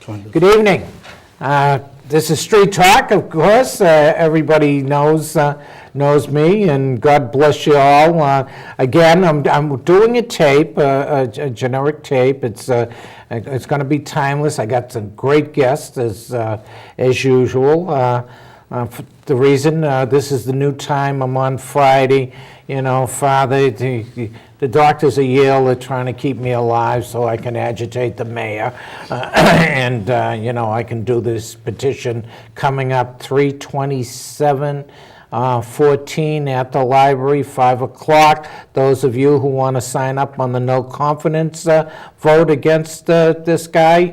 Good evening. This is Street Talk, of course. Everybody knows me, and God bless you all. Again, I'm doing a tape, a generic tape. It's going to be timeless. I got some great guests as usual. The reason this is the new time, I'm on Friday. You know, Father, the doctors at Yale are trying to keep me alive so I can agitate the mayor. And, I can do this petition coming up 3/27/14 at the library, 5 o'clock. Those of you who want to sign up on the no confidence vote against this guy,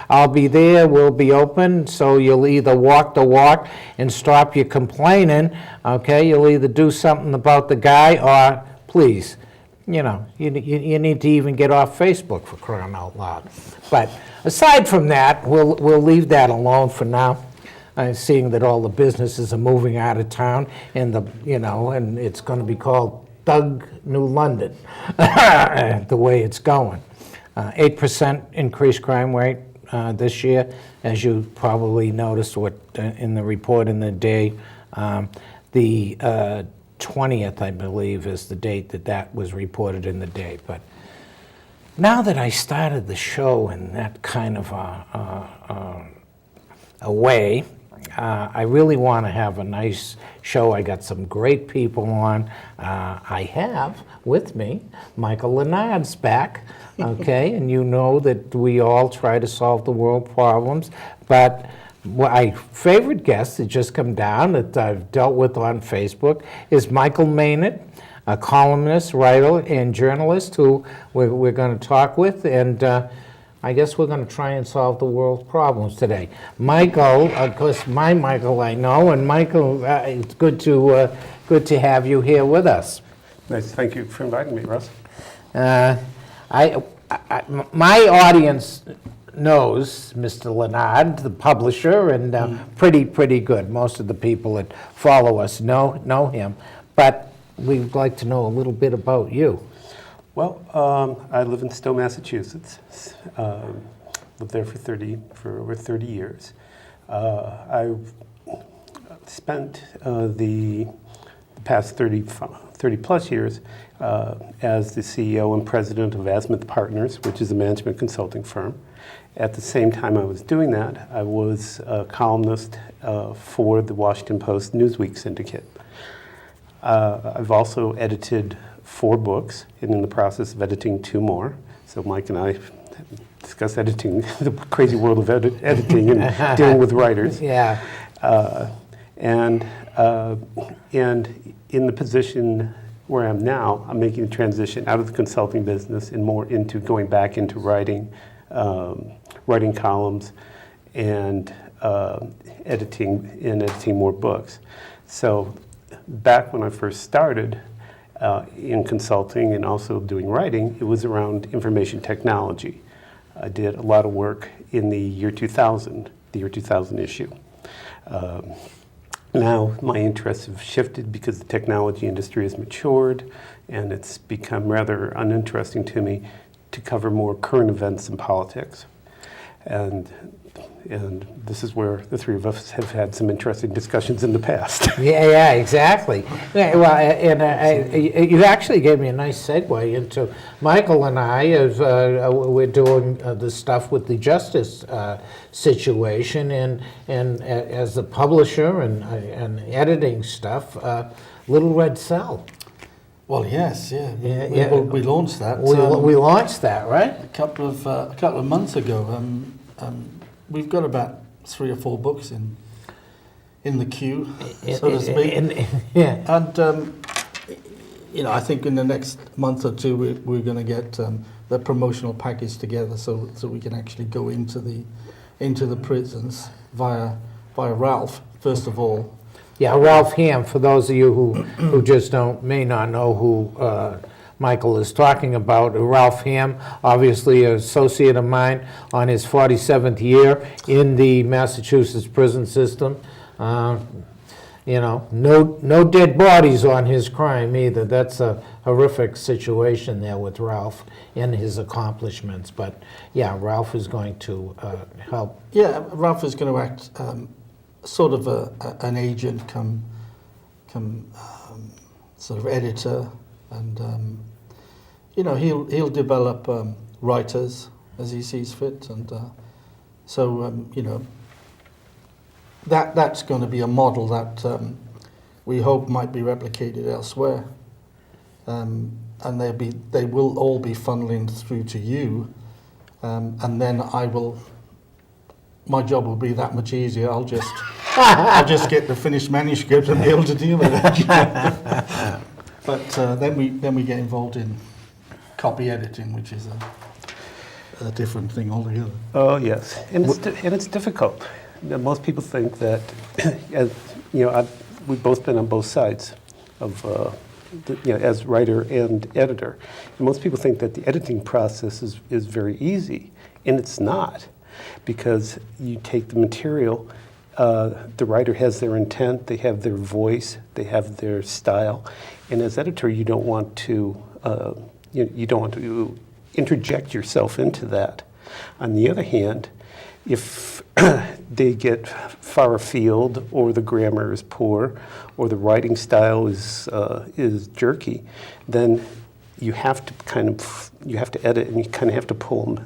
I'll be there. We'll be open. So you'll either walk the walk and stop your complaining. Okay, you'll either do something about the guy or, please, you need to even get off Facebook, for crying out loud. But aside from that, we'll leave that alone for now. Seeing that all the businesses are moving out of town, and and it's going to be called Thug New London, the way it's going. 8% increased crime rate this year, as you probably noticed in the report in the day. The 20th, I believe, is the date that was reported in the day. But now that I started the show in that kind of a way, I really want to have a nice show. I got some great people on. I have with me Michael Linnard's back, okay? And you know that we all try to solve the world problems, but my favorite guest that just come down that I've dealt with on Facebook is Michael Maynard, a columnist, writer, and journalist who we're going to talk with, and I guess we're going to try and solve the world's problems today. Michael, of course, my Michael I know, and Michael, it's good to have you here with us. Nice, thank you for inviting me, Russ. My audience knows Mr. Linnard, the publisher, and pretty good. Most of the people that follow us know him, but we'd like to know a little bit about you. Well, I live in Stowe, Massachusetts. Lived there for over 30 years. I've spent the past 30 plus years as the CEO and president of Azimuth Partners, which is a management consulting firm. At the same time I was doing that, I was a columnist for the Washington Post Newsweek syndicate. I've also edited 4 books and in the process of editing 2 more. So Mike and I discuss editing, the crazy world of editing and dealing with writers. Yeah. And in the position where I am now, I'm making a transition out of the consulting business and more into going back into writing columns and editing more books. So back when I first started in consulting and also doing writing, it was around information technology. I did a lot of work in the year 2000 issue. Now my interests have shifted because the technology industry has matured, and it's become rather uninteresting to me to cover more current events and politics. And this is where the 3 of us have had some interesting discussions in the past. Yeah, exactly. Yeah, well, and you actually gave me a nice segue into Michael and I. We're doing the stuff with the justice situation, and as the publisher and editing stuff, Little Red Cell. Well, yes, yeah. We launched that. We launched that, right? A couple of months ago. We've got about 3 or 4 books in the queue, so to speak. Yeah. And I think in the next month or 2 we're going to get the promotional package together, so we can actually go into the prisons via Ralph first of all. Yeah, Ralph Ham. For those of you who just may not know who Michael is talking about, Ralph Ham, obviously an associate of mine on his 47th year in the Massachusetts prison system. no dead bodies on his crime either. That's a horrific situation there with Ralph and his accomplishments. But yeah, Ralph is going to help. Yeah, Ralph is going to act sort of an agent come sort of editor, and he'll develop writers as he sees fit, and that's going to be a model that we hope might be replicated elsewhere, and they will all be funneling through to you, and then my job will be that much easier. I'll just get the finished manuscript and be able to deal with it. But then we get involved in copy editing, which is a different thing altogether. Oh yes, and it's difficult. Most people think that, we've both been on both sides of, as writer and editor. And most people think that the editing process is very easy, and it's not, because you take the material. The writer has their intent, they have their voice, they have their style, and as editor, you don't want to interject yourself into that. On the other hand, if they get far afield, or the grammar is poor, or the writing style is jerky, then you have to edit, and you kind of have to pull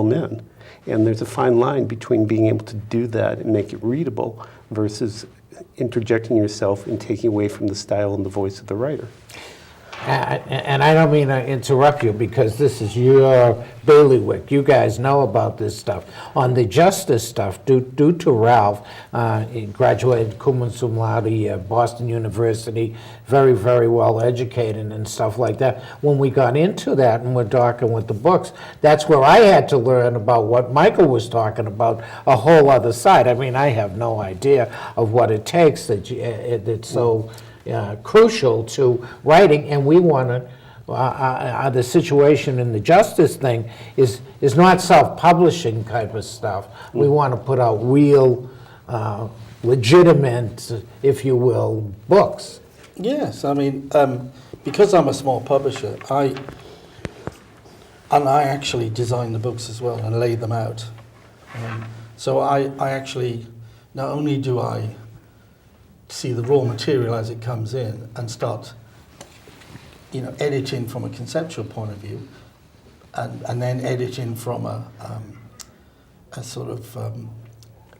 them in. And there's a fine line between being able to do that and make it readable versus interjecting yourself and taking away from the style and the voice of the writer. And I don't mean to interrupt you, because this is your bailiwick. You guys know about this stuff. On the justice stuff, due to Ralph, he graduated cum laude, Boston University, very, very well educated and stuff like that. When we got into that and we're talking with the books, that's where I had to learn about what Michael was talking about, a whole other side. I mean, I have no idea of what it takes that's so crucial to writing, and we want to. The situation in the justice thing is not self-publishing type of stuff. We want to put out real, legitimate, if you will, books. Yes, I mean, because I'm a small publisher, I actually design the books as well and lay them out. So I actually, not only do I see the raw material as it comes in and start, editing from a conceptual point of view, and then editing from a sort of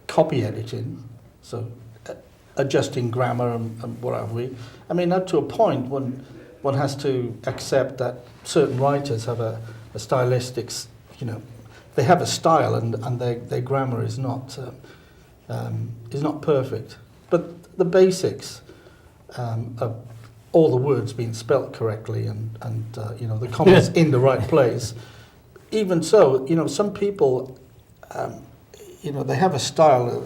copy editing, so adjusting grammar and what have we. I mean, up to a point when one has to accept that certain writers have a stylistic, they have a style, and their grammar is not perfect. But the basics of all the words being spelt correctly and the commas in the right place. Even so, some people, they have a style,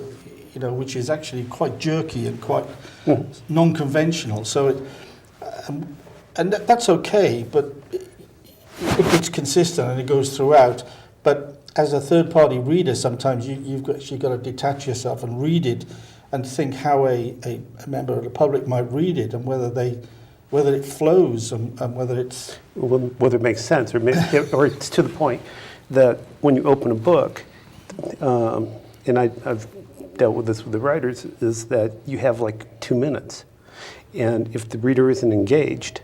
which is actually quite jerky and quite non-conventional. So, and that's okay, but if it's consistent and it goes throughout. But as a third-party reader, sometimes you've got to detach yourself and read it, and think how a member of the public might read it, and whether it flows, and whether it's whether it makes sense, or it's to the point that when you open a book, and I've dealt with this with the writers, is that you have like 2 minutes, and if the reader isn't engaged,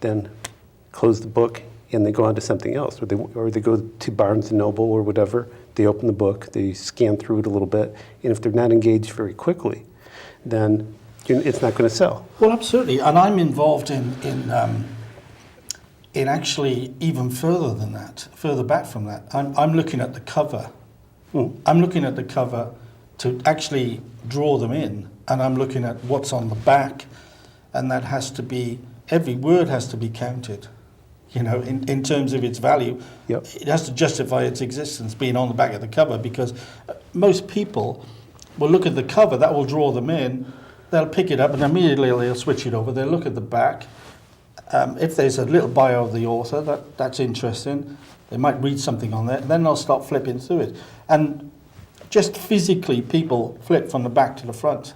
then close the book and they go on to something else, or they go to Barnes & Noble or whatever. They open the book, they scan through it a little bit, and if they're not engaged very quickly, then it's not going to sell. Well, absolutely, and I'm involved in actually even further than that, further back from that. I'm looking at the cover. I'm looking at the cover to actually draw them in, and I'm looking at what's on the back, and that has to be, every word has to be counted. In terms of its value. Yep. It has to justify its existence being on the back of the cover, because most people will look at the cover, that will draw them in, they'll pick it up and immediately they'll switch it over, they'll look at the back. If there's a little bio of the author, that's interesting, they might read something on there, and then they'll start flipping through it. And just physically, people flip from the back to the front.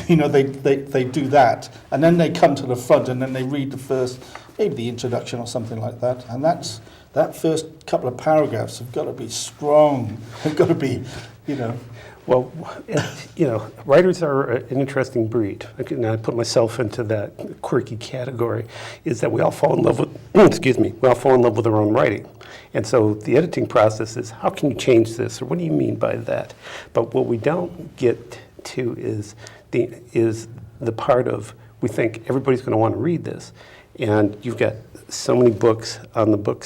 you know, they do that, and then they come to the front, and then they read the first, maybe the introduction or something like that, and that first couple of paragraphs have got to be strong. They've got to be, you know. Well, you know, writers are an interesting breed. And I put myself into that quirky category, is that we all fall in love with, excuse me, we all fall in love with our own writing. And so the editing process is, how can you change this? Or what do you mean by that? But what we don't get to is the part of, we think everybody's going to want to read this. And you've got so many books on the book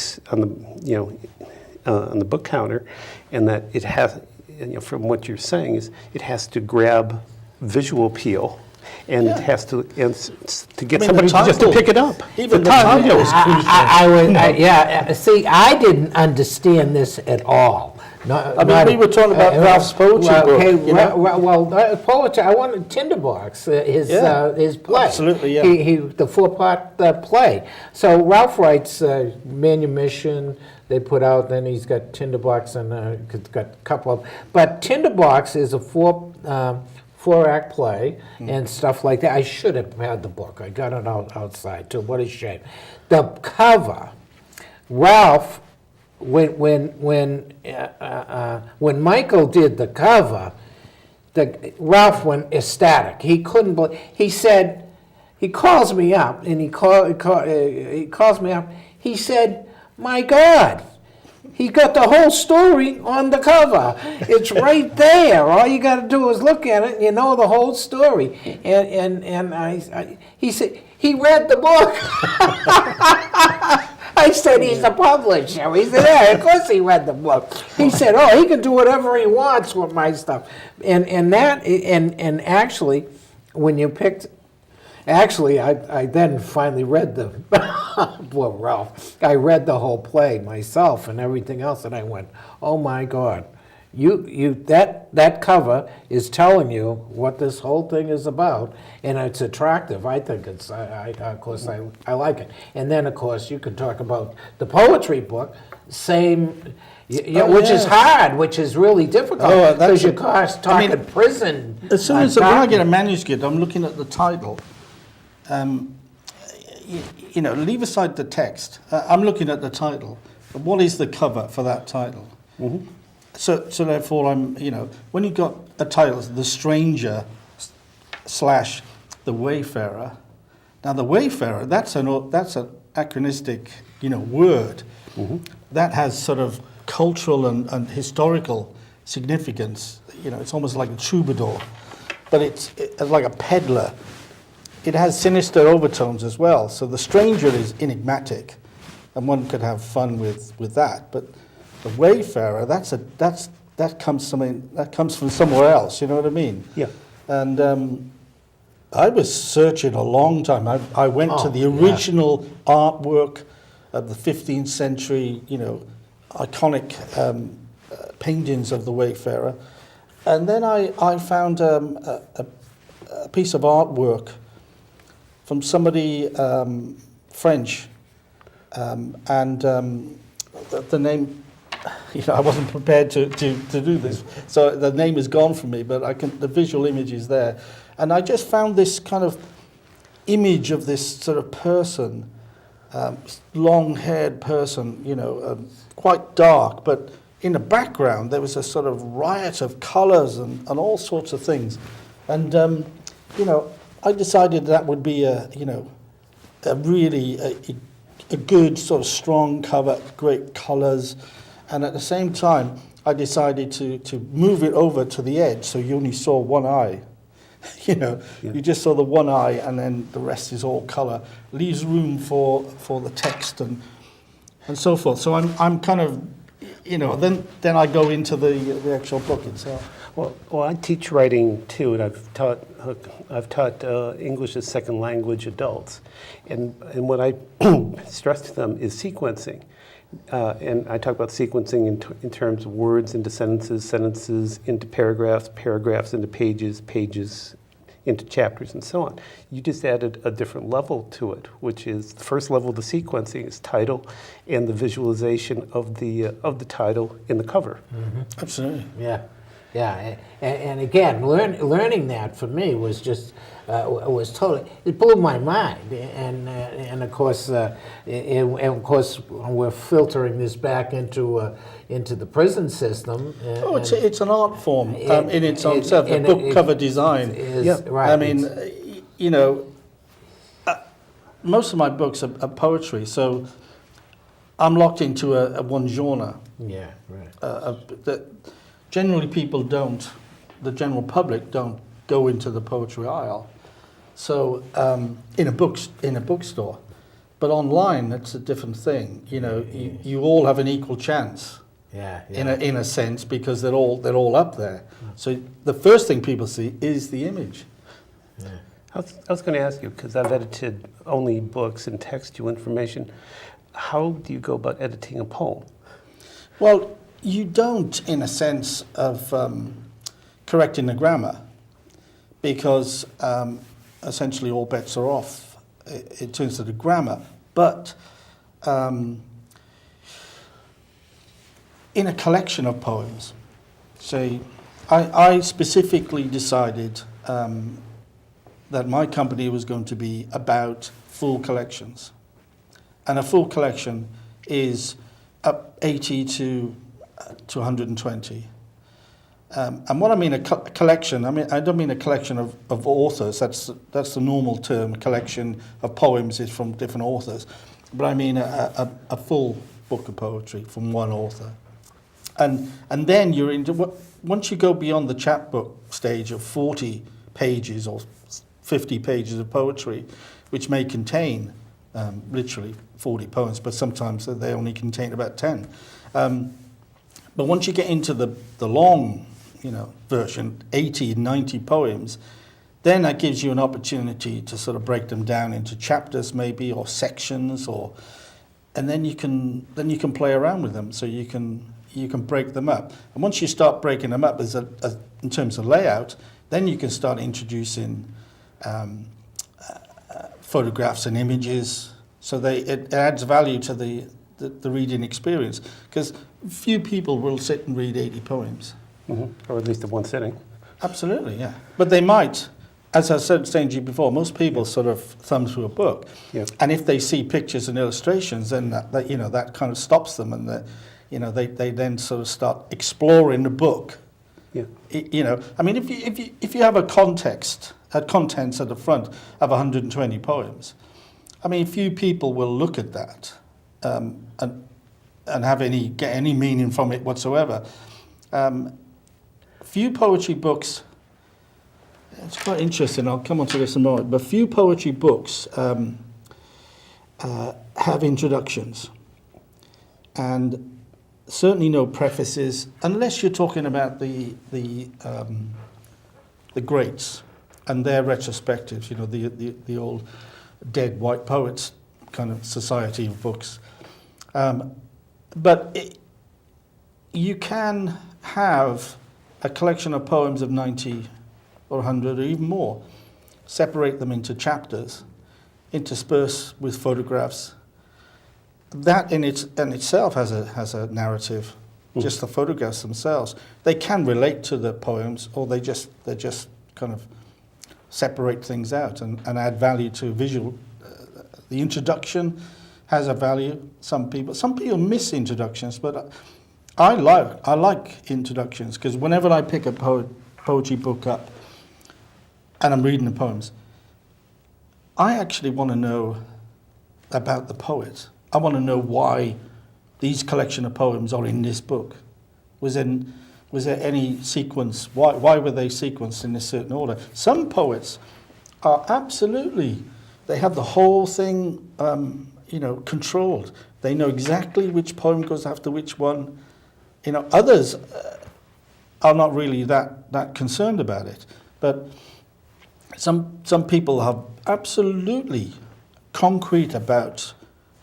counter, and that it has, you know, from what you're saying, is it has to grab visual appeal, and it has to, and to get somebody just to pick it up. Even the title is crucial. See, I didn't understand this at all. We were talking about Ralph's poetry book. You know? Poetry. I wanted Tinderbox, his play. Absolutely, yeah. The 4-part play. So Ralph writes Manumission. They put out. Then he's got Tinderbox, and he's got a couple of. But Tinderbox is a 4-act play and stuff like that. I should have had the book. I got it outside too. What a shame. The cover, Ralph. When Michael did the cover, Ralph went ecstatic. He couldn't believe. He said, he calls me up, and he calls me up. He said, "My God, he got the whole story on the cover. It's right there. All you got to do is look at it, and you know the whole story." And he said he read the book. I said, he's the publisher. He said, yeah, of course he read the book. He said, oh, he can do whatever he wants with my stuff. And actually, when you picked, I then finally read the, well, Ralph, I read the whole play myself and everything else, and I went, oh my God. That cover is telling you what this whole thing is about, and it's attractive. I think it's, of course, I like it. And then, of course, you can talk about the poetry book, which is hard, which is really difficult, because you're talking prison. As soon as when I get a manuscript, I'm looking at the title. You know, leave aside the text. I'm looking at the title. What is the cover for that title? Mm-hmm. So therefore, when you got a title, The Stranger / The Wayfarer. Now, The Wayfarer, that's an anachronistic, word. Mm-hmm. That has sort of cultural and historical significance. It's almost like a troubadour, but it's like a peddler. It has sinister overtones as well. So The Stranger is enigmatic, and one could have fun with that, but The Wayfarer, that comes from somewhere else. You know what I mean? Yeah. And I was searching a long time. I went to the original artwork of the 15th century, iconic paintings of the Wayfarer, and then I found a piece of artwork from somebody French, and the name. I wasn't prepared to do this, so the name is gone from me, but the visual image is there. And I just found this kind of image of this sort of person, long-haired person, quite dark, but in the background there was a sort of riot of colours and all sorts of things. And, I decided that would be a good sort of strong cover, great colours. And at the same time, I decided to move it over to the edge, so you only saw one eye. You just saw the one eye, and then the rest is all colour. Leaves room for the text and so forth. So I'm kind of, then I go into the actual book itself. Well, I teach writing too, and I've taught English as second language adults, and what I stress to them is sequencing. And I talk about sequencing in terms of words into sentences, sentences into paragraphs, paragraphs into pages, pages into chapters, and so on. You just added a different level to it, which is the first level of the sequencing is title and the visualization of the title in the cover. Mm-hmm. Absolutely. Yeah. Yeah, and again, learning that for me was just was totally, it blew my mind, and of course we're filtering this back into the prison system. Oh, it's an art form in its own self. The book cover design. Right. I mean, you know, most of my books are poetry, so I'm locked into a one genre. Yeah, right. That generally people don't, the general public don't go into the poetry aisle. So in a bookstore, but online that's a different thing. You know, you all have an equal chance. Yeah. In a sense, because they're all up there. So the first thing people see is the image. Yeah. I was going to ask you, because I've edited only books and textual information. How do you go about editing a poem? Well, you don't, in a sense of correcting the grammar, because essentially all bets are off in terms of the grammar. But in a collection of poems, say, I specifically decided that my company was going to be about full collections. And a full collection is up 80 to 120. And what I mean a collection, I don't mean a collection of authors. That's the normal term. A collection of poems is from different authors. But I mean a full book of poetry from one author. And then you're into, once you go beyond the chapbook stage of 40 pages or 50 pages of poetry, which may contain literally 40 poems, but sometimes they only contain about 10. But once you get into the long, version, 80, 90 poems, then that gives you an opportunity to sort of break them down into chapters maybe, or sections, and then you can play around with them. So you can break them up. And once you start breaking them up in terms of layout, then you can start introducing photographs and images. So it adds value to the reading experience, because few people will sit and read 80 poems. Mm-hmm. Or at least in one sitting. Absolutely, yeah. But they might, as I said saying to you before, most people sort of thumb through a book. Yeah. And if they see pictures and illustrations, then that kind of stops them, and they then sort of start exploring the book. Yeah. I mean, if you have a contents at the front of 120 poems, I mean, few people will look at that and get any meaning from it whatsoever. Few poetry books. It's quite interesting. I'll come on to this in a moment. But few poetry books have introductions, and certainly no prefaces, unless you're talking about the greats and their retrospectives. The old dead white poets kind of society of books. But you can have a collection of poems of 90 or 100 or even more, separate them into chapters, intersperse with photographs. That in itself has a narrative. Just the photographs themselves, they can relate to the poems, or they just kind of separate things out and add value to visual. The introduction has a value. Some people miss introductions, but I like introductions, because whenever I pick a poetry book up and I'm reading the poems, I actually want to know about the poet. I want to know why these collection of poems are in this book. Was there any sequence? Why were they sequenced in a certain order? Some poets are absolutely, they have the whole thing controlled. They know exactly which poem goes after which one. Others are not really that concerned about it. But some people are absolutely concrete about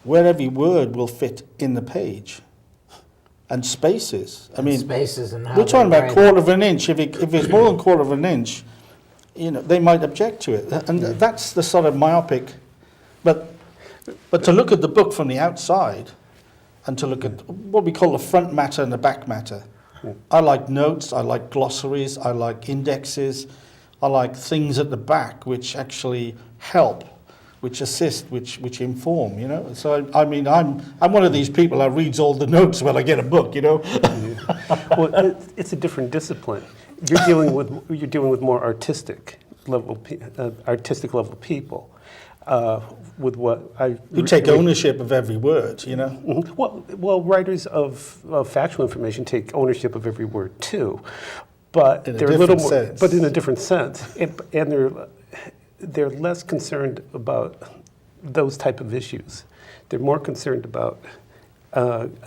where every word will fit in the page, and spaces. Spaces and how we're talking they about write quarter of an inch. If it's more than quarter of an inch, they might object to it, and that's the sort of myopic. But to look at the book from the outside, and to look at what we call the front matter and the back matter, I like notes, I like glossaries, I like indexes, I like things at the back which actually help, which assist, which inform, you know. So I mean, I'm one of these people that reads all the notes when I get a book, you know. Well, it's a different discipline. You're dealing with more artistic level people. With what I You take ownership of every word, you know. Mhm. Well, writers of factual information take ownership of every word too, but In a they're a little different more, sense. but in a different sense, and they're less concerned about those type of issues. They're more concerned about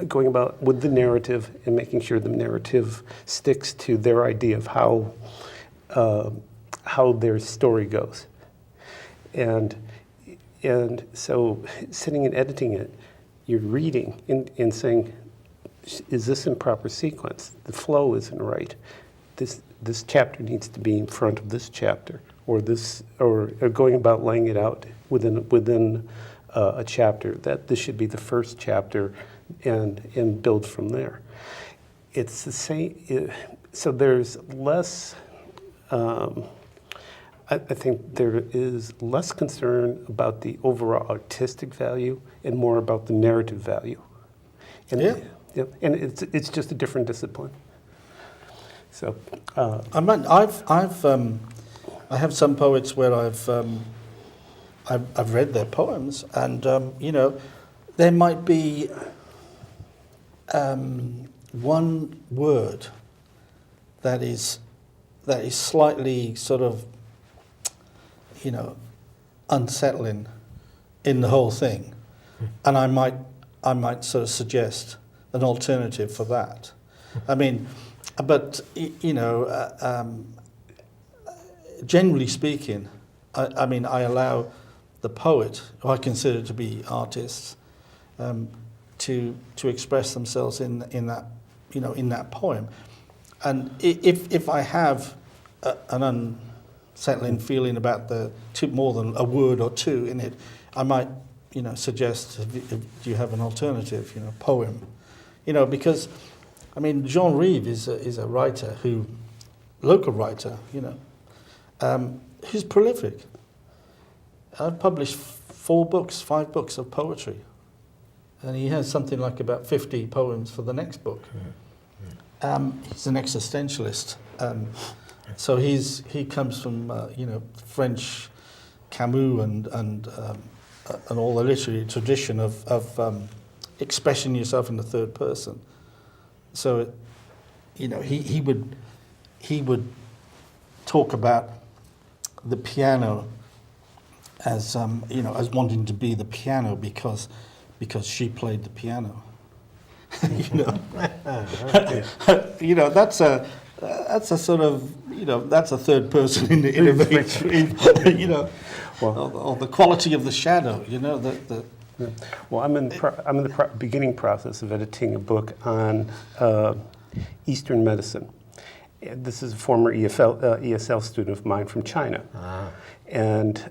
going about with the narrative and making sure the narrative sticks to their idea of how their story goes, and so sitting and editing it, you're reading and saying, is this in proper sequence? The flow isn't right. This chapter needs to be in front of this chapter, or going about laying it out within a chapter, that this should be the first chapter and build from there. It's the same, so there's less, I think there is less concern about the overall artistic value and more about the narrative value. And, Yeah. And it's just a different discipline. So I have some poets where I've read their poems, and you know, there might be one word that is slightly sort of, you know, unsettling in the whole thing, and I might sort of suggest an alternative for that. I mean, but you know, generally speaking, I mean, I allow the poet, who I consider to be artists, to express themselves in that, you know, in that poem, and if I have an unsettling feeling about more than a word or two in it, I might, you know, suggest, do you have an alternative, you know, poem, you know, because I mean, Jean Rive is a writer local writer, you know, who's prolific. I've published 5 books of poetry, and he has something like about 50 poems for the next book. He's an existentialist, so he comes from you know, French Camus and all the literary tradition of expressing yourself in the third person. So, you know, he would talk about the piano as you know, as wanting to be the piano because she played the piano. You know, you know, that's a sort of, you know, that's a third person in the you know, or the quality of the shadow. You know, yeah. Well, I'm in the beginning process of editing a book on Eastern medicine. This is a former ESL student of mine from China. And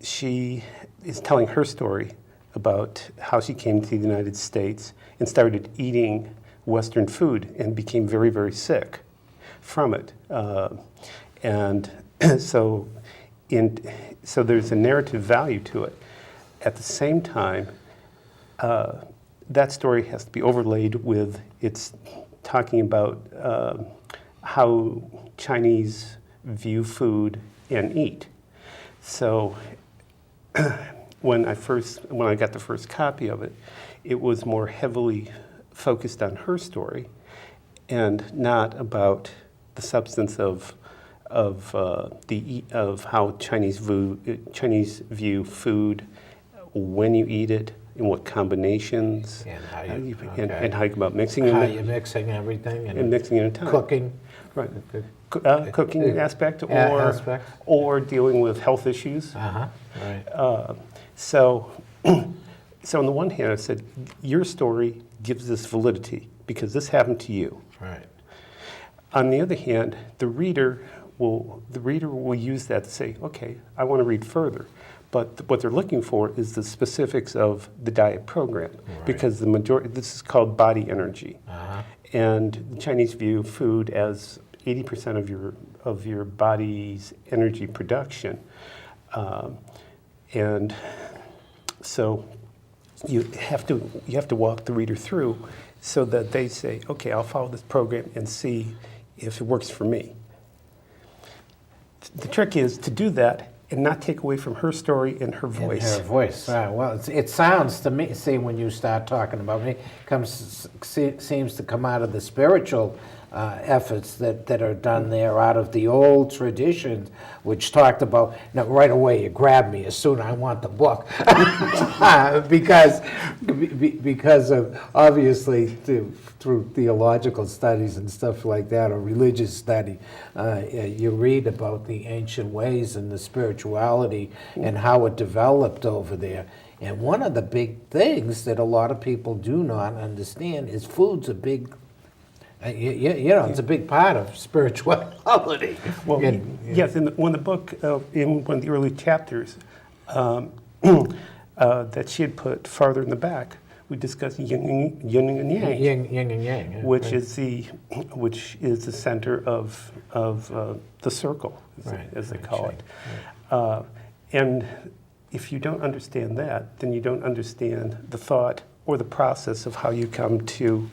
she is telling her story about how she came to the United States and started eating Western food and became very, very sick from it. And so there's a narrative value to it. At the same time, that story has to be overlaid with it's talking about how Chinese view food and eat. So when I got the first copy of it, it was more heavily focused on her story and not about the substance of how Chinese view food, when you eat it, and what combinations, And how and how you go about mixing how it, you're mixing everything and mixing it in time. cooking. Right. Cooking aspect Aspect. or dealing with health issues. Right. So on the one hand, I said, your story gives this validity because this happened to you. Right. On the other hand, the reader will use that to say, okay, I want to read further. But what they're looking for is the specifics of the diet program, Right. because the majority, this is called body energy. And the Chinese view food as 80% of your body's energy production. And so you have to walk the reader through so that they say, okay, I'll follow this program and see if it works for me. The trick is to do that and not take away from her story and her voice. In her voice. Well, it sounds to me, see, when you start talking about me, seems to come out of the spiritual efforts that are done there, out of the old traditions, which talked about, now right away, you grab me as soon as I want the book. because of, obviously, through theological studies and stuff like that, or religious study, you read about the ancient ways and the spirituality and how it developed over there. And one of the big things that a lot of people do not understand is food's a big, it's a big part of spirituality. Well, yes, in the book, in one of the early chapters that she had put farther in the back, we discussed yin and yang. Yin and yang. Yeah, which right. is the center of the circle, as they call it. Right. And if you don't understand that, then you don't understand the thought or the process of how you come to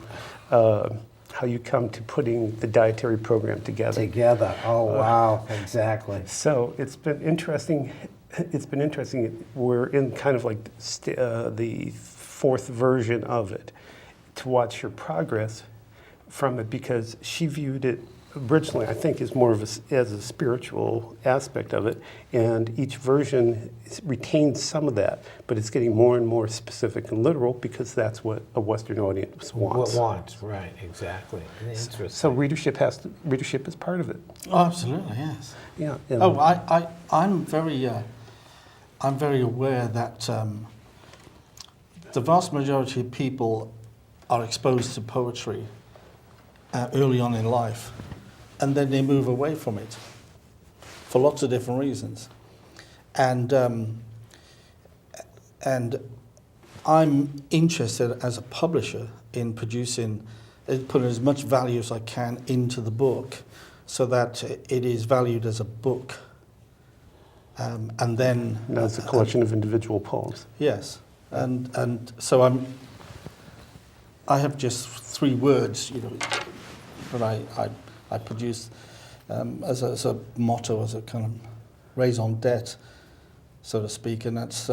putting the dietary program together. Oh wow, exactly. So it's been interesting. We're in kind of like the fourth version of it, to watch her progress from it, because she viewed it originally, I think, as more of as a spiritual aspect of it, and each version retains some of that, but it's getting more and more specific and literal, because that's what a Western audience wants. Right, exactly. Interesting. So readership is part of it. Oh, absolutely, yes. Yeah. I'm very aware that the vast majority of people are exposed to poetry early on in life, and then they move away from it for lots of different reasons. And I'm interested as a publisher in putting as much value as I can into the book, so that it is valued as a book. And then it's a collection of individual poems. Yes, and so I have just 3 words, that I produce as a motto, as a kind of raison d'etre, so to speak, and that's